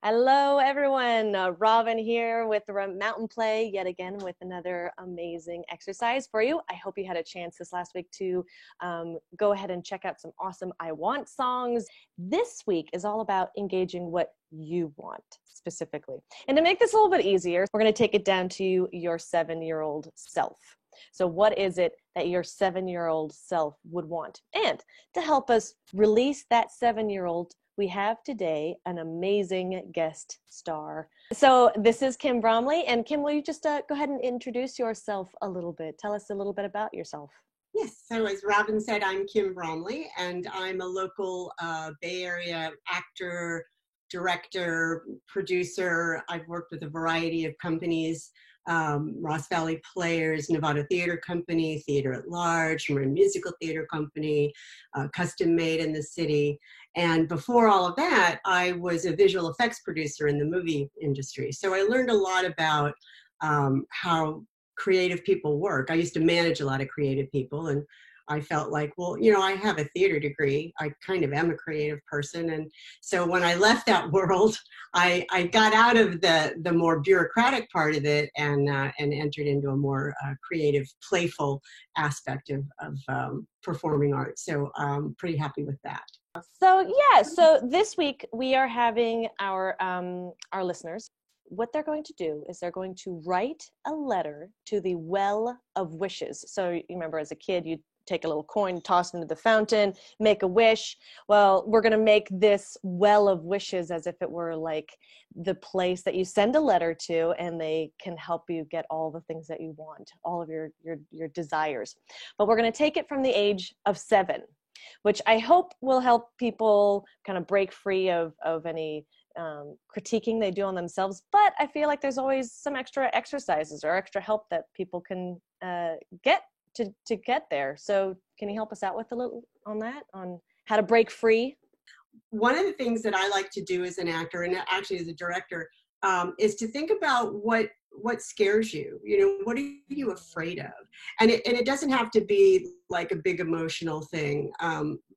Hello, everyone. Robin here with Mountain Play, yet again with another amazing exercise for you. I hope you had a chance this last week to go ahead and check out some awesome I Want songs. This week is all about engaging what you want specifically. And to make this a little bit easier, we're going to take it down to your 7-year-old self. So what is it that your 7-year-old self would want? And to help us release that 7-year-old, we have today an amazing guest star. So this is Kim Bromley. And Kim, will you just go ahead and introduce yourself a little bit? Tell us a little bit about yourself. Yes, so as Robin said, I'm Kim Bromley, and I'm a local Bay Area actor, director, producer. I've worked with a variety of companies, Ross Valley Players, Nevada Theater Company, Theater at Large, Marin Musical Theater Company, Custom Made in the City. And before all of that, I was a visual effects producer in the movie industry. So I learned a lot about how creative people work. I used to manage a lot of creative people, and I felt like, well, you know, I have a theater degree. I kind of am a creative person. And so when I left that world, I got out of the more bureaucratic part of it and entered into a more creative, playful aspect of performing arts. So I'm pretty happy with that. So this week we are having our listeners. What they're going to do is they're going to write a letter to the well of wishes. So you remember as a kid, you take a little coin, toss it into the fountain, make a wish. Well, we're going to make this well of wishes as if it were like the place that you send a letter to, and they can help you get all the things that you want, all of your desires. But we're going to take it from the age of 7, which I hope will help people kind of break free of any critiquing they do on themselves. But I feel like there's always some extra exercises or extra help that people can get to get there. So can you help us out with a little on that, on how to break free? One of the things that I like to do as an actor, and actually as a director, is to think about what scares you. You know, what are you afraid of? And it doesn't have to be like a big emotional thing.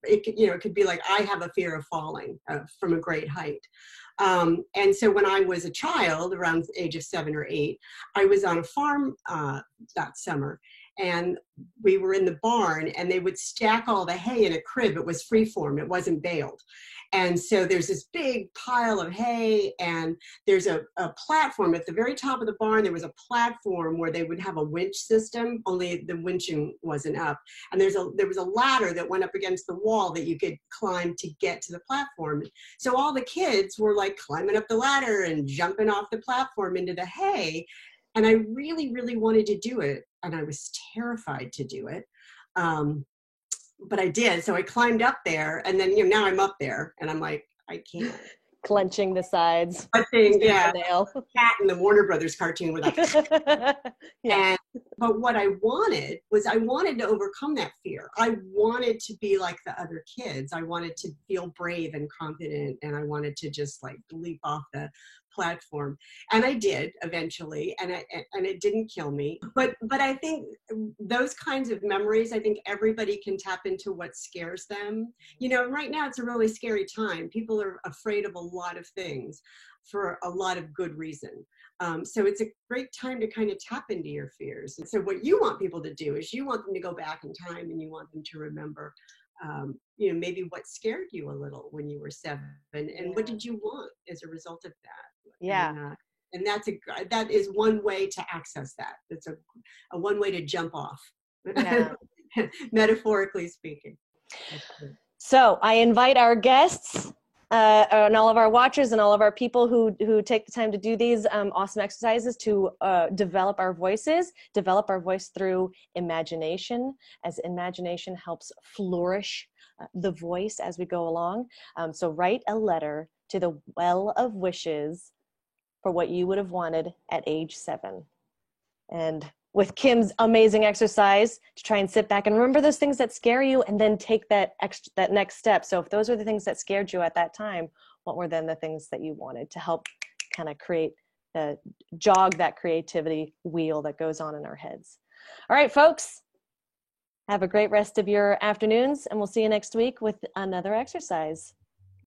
It could be like, I have a fear of falling from a great height. And so when I was a child, around the age of 7 or 8, I was on a farm that summer. And we were in the barn, and they would stack all the hay in a crib. It was freeform, it wasn't baled. And so there's this big pile of hay, and there's a platform at the very top of the barn. There was a platform where they would have a winch system, only the winching wasn't up. And there was a ladder that went up against the wall that you could climb to get to the platform. So all the kids were like climbing up the ladder and jumping off the platform into the hay. And I really, really wanted to do it. And I was terrified to do it. But I did. So I climbed up there, and then, now I'm up there, and I'm like, I can't. Clenching the sides. I think, yeah, cat in the Warner Brothers cartoon with that. Yeah. But what I wanted to overcome that fear. I wanted to be like the other kids. I wanted to feel brave and confident, and I wanted to just like leap off the platform. And I did eventually, and it didn't kill me. But I think those kinds of memories, I think everybody can tap into what scares them. Right now it's a really scary time. People are afraid of a lot of things for a lot of good reason. So it's a great time to kind of tap into your fears. And so what you want people to do is you want them to go back in time, and you want them to remember maybe what scared you a little when you were 7, and what did you want as a result of that? Yeah. And that is one way to access that. It's a one way to jump off, metaphorically speaking. So I invite our guests and all of our watchers and all of our people who take the time to do these awesome exercises to develop our voice through imagination, as imagination helps flourish the voice as we go along. So write a letter to the well of wishes for what you would have wanted at age 7. And with Kim's amazing exercise to try and sit back and remember those things that scare you, and then take that next step. So if those are the things that scared you at that time, what were then the things that you wanted to help kind of jog that creativity wheel that goes on in our heads? All right, folks, have a great rest of your afternoons, and we'll see you next week with another exercise.